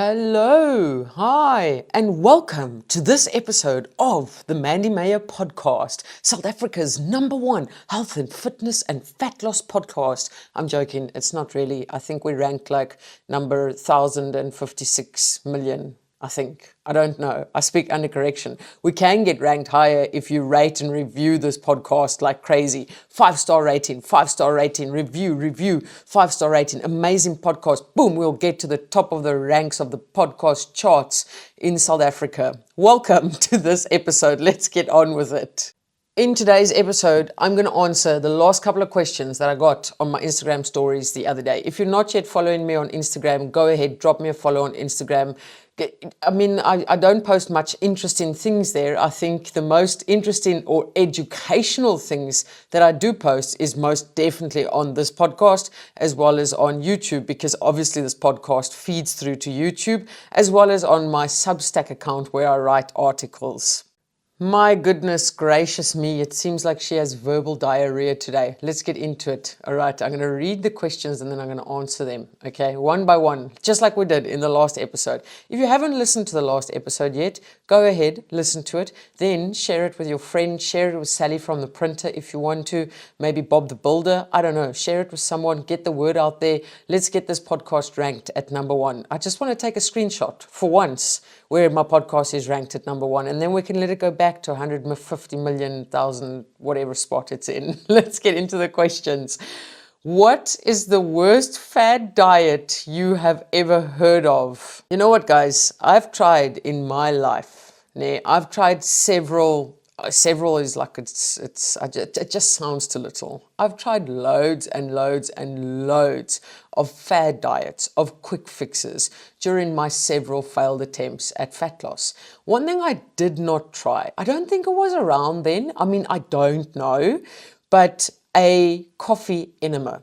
Hello, hi, and welcome to this episode of the Mandy Meyer podcast, South Africa's #1 health and fitness and fat loss podcast. I'm joking, it's not really. I think we ranked like number 1056 million. I think. I don't know. I speak under correction. We can get ranked higher if you rate and review this podcast like crazy. 5-star rating, 5-star rating, review, 5-star rating. Amazing podcast. Boom, we'll get to the top of the ranks of the podcast charts in South Africa. Welcome to this episode. Let's get on with it. In today's episode, I'm going to answer the last couple of questions that I got on my Instagram stories the other day. If you're not yet following me on Instagram, go ahead, drop me a follow on Instagram. I don't post much interesting things there. I think the most interesting or educational things that I do post is most definitely on this podcast as well as on YouTube, because obviously this podcast feeds through to YouTube, as well as on my Substack account where I write articles. My goodness gracious me, it seems like she has verbal diarrhea today. Let's get into it. All right, I'm going to read the questions and then I'm going to answer them, okay, one by one, just like we did in the last episode. If you haven't listened to the last episode yet, go ahead, listen to it, then share it with your friend, share it with Sally from the printer if you want to, maybe Bob the Builder, I don't know, share it with someone, get the word out there. Let's get this podcast ranked at #1. I just want to take a screenshot for once where my podcast is ranked at #1, and then we can let it go back to 150 million, thousand, whatever spot it's in. Let's get into the questions. What is the worst fad diet you have ever heard of? You know what, guys? I've tried in my life. I've tried several is like it just sounds too little. I've tried loads and loads and loads of fad diets, of quick fixes during my several failed attempts at fat loss. One thing I did not try, I don't think it was around then, I don't know, but a coffee enema.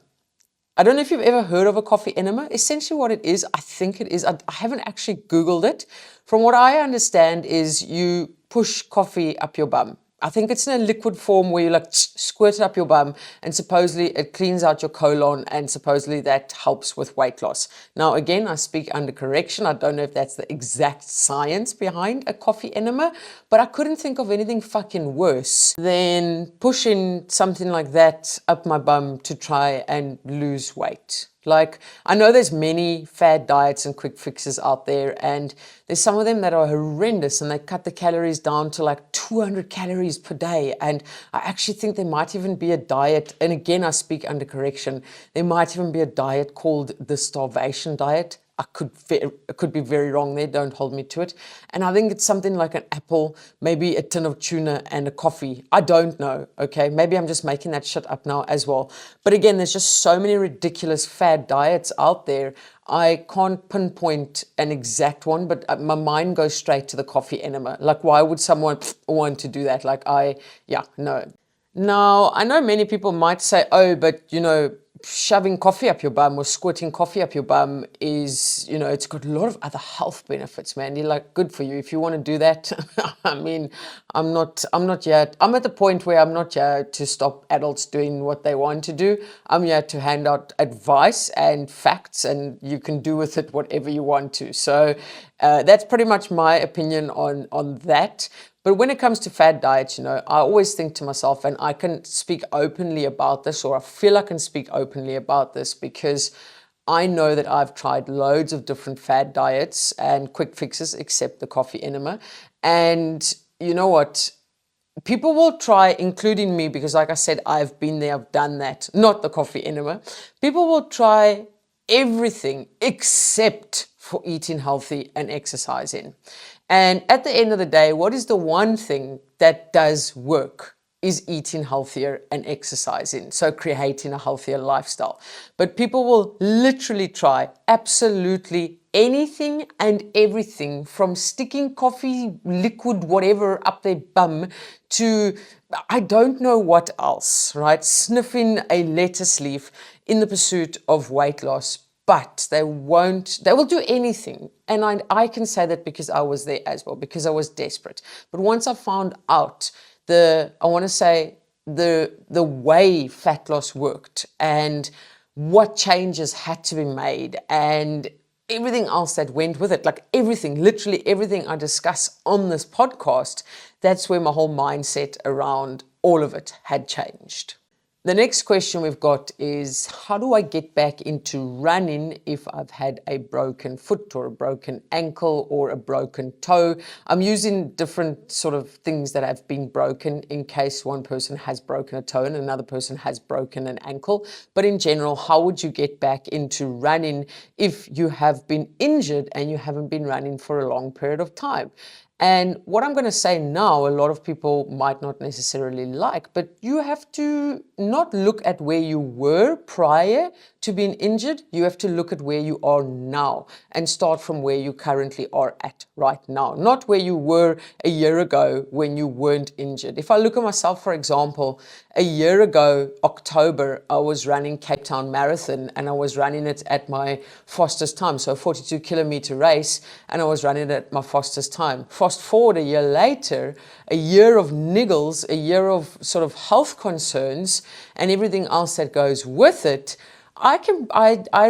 I don't know if you've ever heard of a coffee enema. Essentially what it is, I think it is, I haven't actually Googled it. From what I understand is you push coffee up your bum. I think it's in a liquid form where you like squirt it up your bum, and supposedly it cleans out your colon, and supposedly that helps with weight loss. Now again, I speak under correction. I don't know if that's the exact science behind a coffee enema, but I couldn't think of anything fucking worse than pushing something like that up my bum to try and lose weight. Like, I know there's many fad diets and quick fixes out there, and there's some of them that are horrendous and they cut the calories down to like 200 calories per day. And I actually think there might even be a diet, and again, I speak under correction, there might even be a diet called the starvation diet. I could be very wrong there, don't hold me to it. And I think it's something like an apple, maybe a tin of tuna and a coffee. I don't know, okay? Maybe I'm just making that shit up now as well. But again, there's just so many ridiculous fad diets out there. I can't pinpoint an exact one, but my mind goes straight to the coffee enema. Like, why would someone want to do that? Like, no. Now, I know many people might say, oh, but shoving coffee up your bum or squirting coffee up your bum is, it's got a lot of other health benefits, man. You're like, good for you. If you want to do that, I'm not yet. I'm at the point where I'm not here to stop adults doing what they want to do. I'm here to hand out advice and facts, and you can do with it whatever you want to. So that's pretty much my opinion on that. But when it comes to fad diets, I always think to myself, and I can speak openly about this, or I feel I can speak openly about this, because I know that I've tried loads of different fad diets and quick fixes, except the coffee enema. And you know what? People will try, including me, because like I said, I've been there, I've done that, not the coffee enema. People will try everything except for eating healthy and exercising. And at the end of the day, what is the one thing that does work is eating healthier and exercising, so creating a healthier lifestyle. But people will literally try absolutely anything and everything, from sticking coffee, liquid, whatever up their bum, to I don't know what else, right? Sniffing a lettuce leaf in the pursuit of weight loss. But they will do anything. And I can say that because I was there as well, because I was desperate. But once I found out the way fat loss worked and what changes had to be made, and everything else that went with it, like everything, literally everything I discuss on this podcast, that's where my whole mindset around all of it had changed. The next question we've got is, how do I get back into running if I've had a broken foot or a broken ankle or a broken toe? I'm using different sort of things that have been broken in case one person has broken a toe and another person has broken an ankle. But in general, how would you get back into running if you have been injured and you haven't been running for a long period of time? And what I'm going to say now, a lot of people might not necessarily like, but you have to not look at where you were prior to being injured. You have to look at where you are now and start from where you currently are at right now, not where you were a year ago when you weren't injured. If I look at myself, for example, a year ago, October, I was running Cape Town Marathon and I was running it at my fastest time. So a 42-kilometer race, and I was running it at my fastest time. Fast forward a year later, a year of niggles, a year of sort of health concerns and everything else that goes with it. I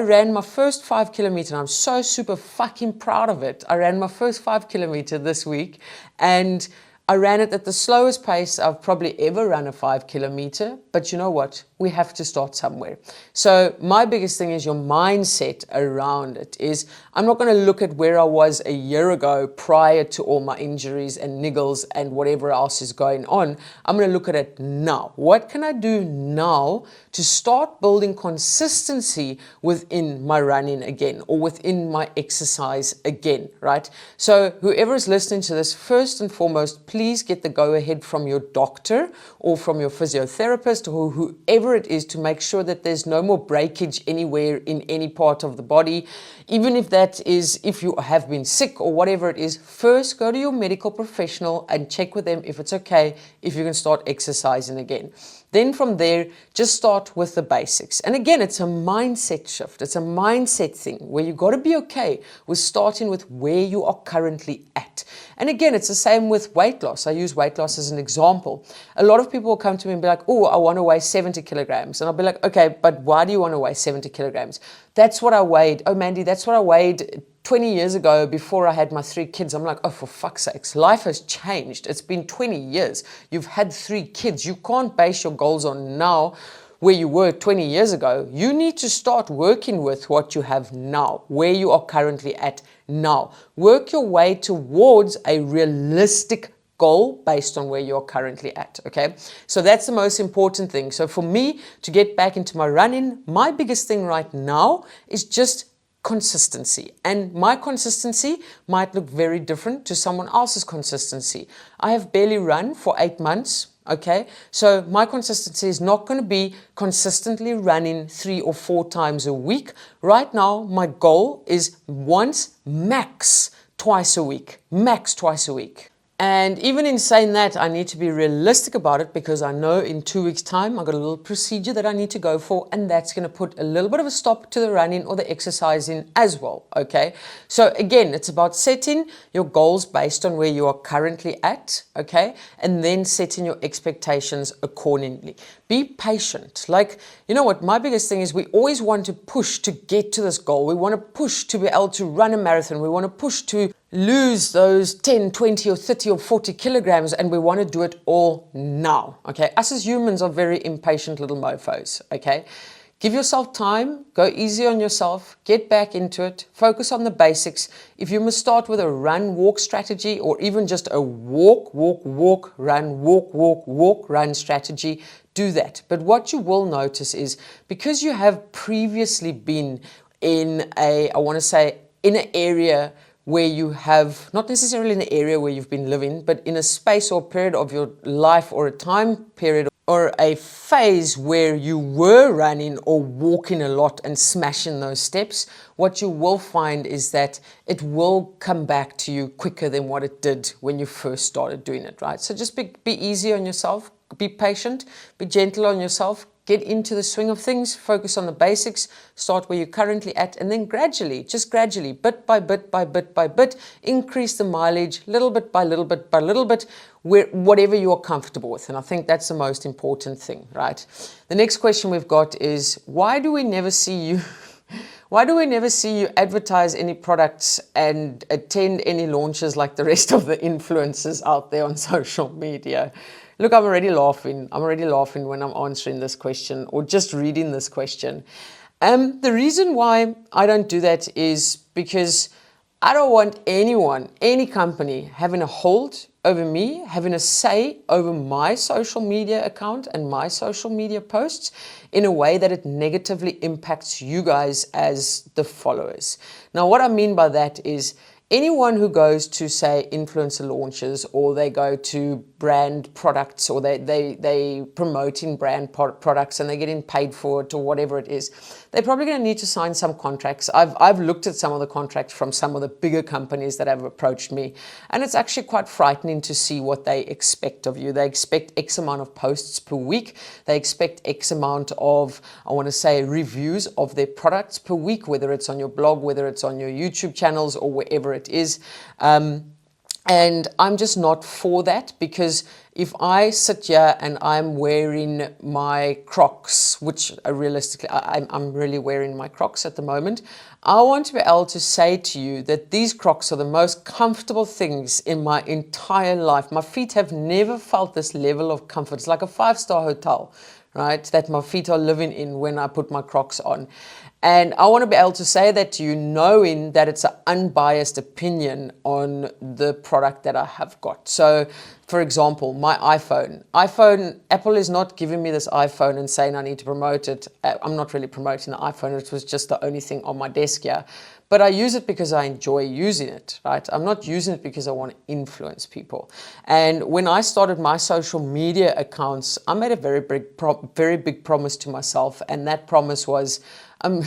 ran my first 5 kilometer, and I'm so super fucking proud of it. I ran my first 5 kilometer this week, and I ran it at the slowest pace I've probably ever run a 5 kilometer, but you know what? We have to start somewhere. So my biggest thing is your mindset around it is, I'm not going to look at where I was a year ago prior to all my injuries and niggles and whatever else is going on. I'm going to look at it now. What can I do now to start building consistency within my running again, or within my exercise again, right? So whoever is listening to this, first and foremost, please get the go-ahead from your doctor or from your physiotherapist or whoever it is to make sure that there's no more breakage anywhere in any part of the body. Even if that is, if you have been sick or whatever it is, first go to your medical professional and check with them if it's okay, if you can start exercising again. Then from there, just start with the basics. And again, it's a mindset shift. It's a mindset thing where you got to be okay with starting with where you are currently at. And again, it's the same with weight loss. I use weight loss as an example. A lot of people will come to me and be like, oh, I want to weigh 70 kilograms. And I'll be like, okay, but why do you want to weigh 70 kilograms? That's what I weighed. Oh, Mandy, that's what I weighed 20 years ago before I had my 3 kids. I'm like, oh, for fuck's sakes, life has changed. It's been 20 years. You've had 3 kids. You can't base your goals on now where you were 20 years ago. You need to start working with what you have now, where you are currently at now. Work your way towards a realistic goal based on where you're currently at, okay? So that's the most important thing. So for me to get back into my running, my biggest thing right now is just consistency. And my consistency might look very different to someone else's consistency. I have barely run for 8 months. Okay, so my consistency is not going to be consistently running 3 or 4 times a week. Right now, my goal is once, max twice a week, max twice a week. And even in saying that, I need to be realistic about it, because I know in 2 weeks' time, I've got a little procedure that I need to go for, and that's going to put a little bit of a stop to the running or the exercising as well, okay? So again, it's about setting your goals based on where you are currently at, okay? And then setting your expectations accordingly. Be patient. Like, you know what, my biggest thing is we always want to push to get to this goal. We want to push to be able to run a marathon. We want to push to lose those 10, 20 or 30 or 40 kilograms, and we want to do it all now, okay? Us as humans are very impatient little mofos, okay? Give yourself time, go easy on yourself, get back into it, focus on the basics. If you must start with a run-walk strategy, or even just a walk, run strategy, do that. But what you will notice is, because you have previously been in a, I want to say, in an area where you have, not necessarily in an area where you've been living, but in a space or period of your life, or a time period or a phase where you were running or walking a lot and smashing those steps, what you will find is that it will come back to you quicker than what it did when you first started doing it, right? So just be easy on yourself, be patient, be gentle on yourself, get into the swing of things, focus on the basics, start where you're currently at, and then gradually, just gradually, bit by bit, increase the mileage, little bit by little bit, whatever you're comfortable with. And I think that's the most important thing, right? The next question we've got is, why do we never see you Why do we never see you advertise any products and attend any launches like the rest of the influencers out there on social media? Look, I'm already laughing. I'm already laughing when I'm answering this question or just reading this question. The reason why I don't do that is because I don't want anyone, any company having a hold over me, having a say over my social media account and my social media posts in a way that it negatively impacts you guys as the followers. Now, what I mean by that is anyone who goes to, say, influencer launches, or they go to brand products, or they promoting brand products and they're getting paid for it or whatever it is, they're probably going to need to sign some contracts. I've looked at some of the contracts from some of the bigger companies that have approached me, and it's actually quite frightening to see what they expect of you. They expect X amount of posts per week. They expect X amount of, I want to say, reviews of their products per week, whether it's on your blog, whether it's on your YouTube channels, or wherever it is. And I'm just not for that, because if I sit here and I'm wearing my Crocs, which realistically, I'm really wearing my Crocs at the moment, I want to be able to say to you that these Crocs are the most comfortable things in my entire life. My feet have never felt this level of comfort. It's like a 5-star hotel, right, that my feet are living in when I put my Crocs on. And I want to be able to say that to you, knowing that it's an unbiased opinion on the product that I have got. So, for example, my iPhone, Apple is not giving me this iPhone and saying I need to promote it. I'm not really promoting the iPhone. It was just the only thing on my desk here. But I use it because I enjoy using it, right? I'm not using it because I want to influence people. And when I started my social media accounts, I made a very big promise to myself. And that promise was, I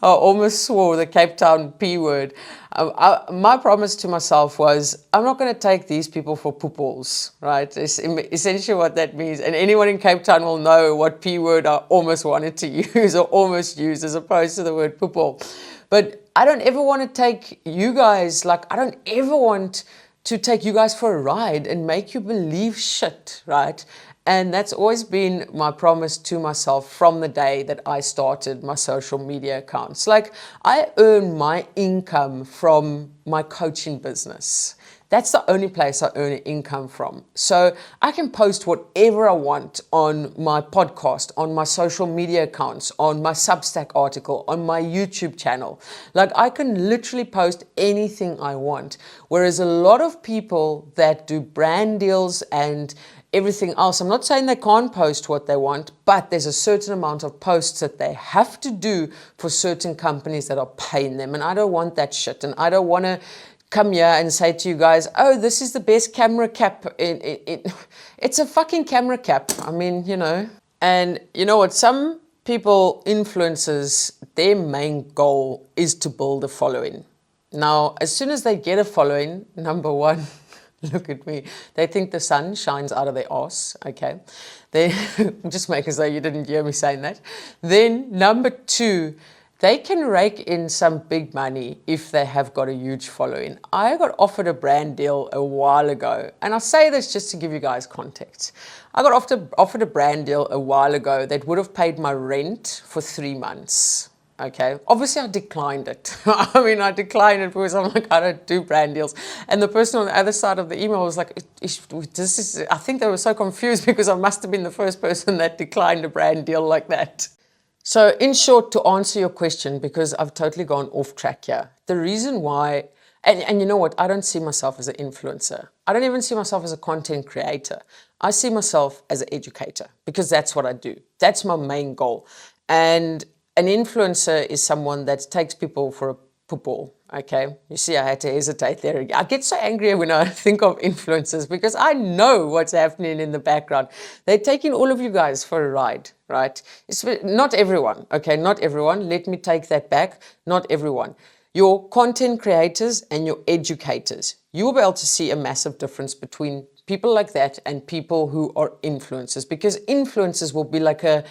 almost swore the Cape Town P word. My promise to myself was, I'm not going to take these people for pooples, right? It's essentially what that means. And anyone in Cape Town will know what P word I almost wanted to use or almost use as opposed to the word poople. But I don't ever want to take you guys, like, I don't ever want to take you guys for a ride and make you believe shit, right? And that's always been my promise to myself from the day that I started my social media accounts. Like, I earn my income from my coaching business. That's the only place I earn income from. So I can post whatever I want on my podcast, on my social media accounts, on my Substack article, on my YouTube channel. Like, I can literally post anything I want. Whereas a lot of people that do brand deals and everything else, I'm not saying they can't post what they want, but there's a certain amount of posts that they have to do for certain companies that are paying them. And I don't want that shit. And I don't want to come here and say to you guys, oh, this is the best camera cap. It's a fucking camera cap. I mean, you know. And you know what? Some people, influencers, their main goal is to build a following. Now, as soon as they get a following, number one, look at me. They think the sun shines out of their ass, okay? They just make as though you didn't hear me saying that. Then number two, they can rake in some big money if they have got a huge following. I got offered a brand deal a while ago, and I say this just to give you guys context. I got offered a brand deal a while ago that would have paid my rent for 3 months. Okay, obviously I declined it. I mean, I declined it because I'm like, I don't do brand deals. And the person on the other side of the email was like, I think they were so confused because I must have been the first person that declined a brand deal like that. So in short, to answer your question, because I've totally gone off track here, the reason why, and you know what, I don't see myself as an influencer. I don't even see myself as a content creator. I see myself as an educator because that's what I do. That's my main goal. And an influencer is someone that takes people for a poo-poo, okay? You see, I had to hesitate there. I get so angry when I think of influencers because I know what's happening in the background. They're taking all of you guys for a ride, right? It's not everyone, okay? Not everyone. Let me take that back. Not everyone. Your content creators and your educators, you will be able to see a massive difference between people like that and people who are influencers, because influencers will be like a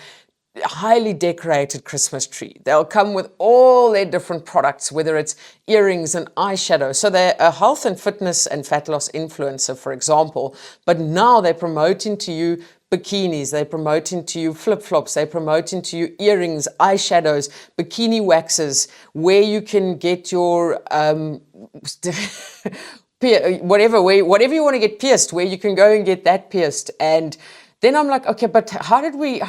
highly decorated Christmas tree. They'll come with all their different products, whether it's earrings and eyeshadow. So they're a health and fitness and fat loss influencer, for example, but now they're promoting to you bikinis, they're promoting to you flip-flops, they're promoting to you earrings, eyeshadows, bikini waxes, where you can get your whatever you want to get pierced, where you can go and get that pierced. And then I'm like, okay, but how did we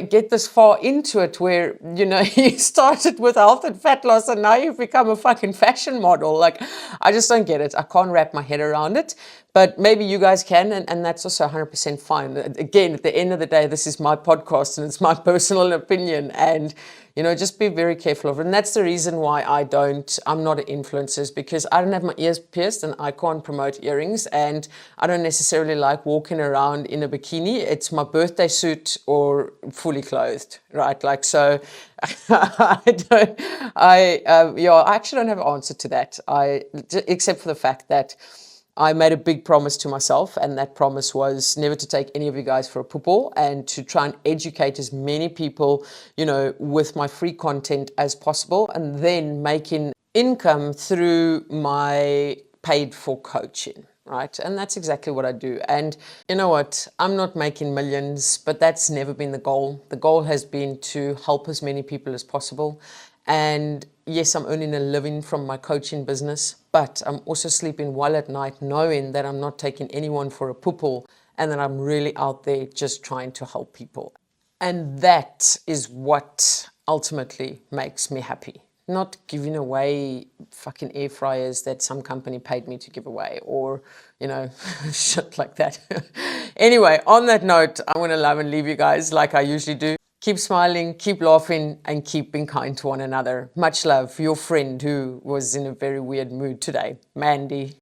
get this far into it where, you know, you started with health and fat loss and now you've become a fucking fashion model? Like, I just don't get it. I can't wrap my head around it, but maybe you guys can, and that's also 100% fine. Again, at the end of the day, this is my podcast and it's my personal opinion, and you know, just be very careful of it. And that's the reason why I'm not an influencer, is because I don't have my ears pierced and I can't promote earrings, and I don't necessarily like walking around in a bikini. It's my birthday suit or fully clothed, right? Like, so I actually don't have an answer to that. Except for the fact that I made a big promise to myself, and that promise was never to take any of you guys for a poo-poo, and to try and educate as many people, you know, with my free content as possible, and then making income through my paid for coaching, right? And that's exactly what I do. And you know what? I'm not making millions, but that's never been the goal. The goal has been to help as many people as possible. And yes, I'm earning a living from my coaching business, but I'm also sleeping well at night knowing that I'm not taking anyone for a poo-poo, and that I'm really out there just trying to help people. And that is what ultimately makes me happy. Not giving away fucking air fryers that some company paid me to give away, or, you know, shit like that. Anyway, on that note, I want to love and leave you guys like I usually do. Keep smiling, keep laughing, and keep being kind to one another. Much love, your friend who was in a very weird mood today, Mandy.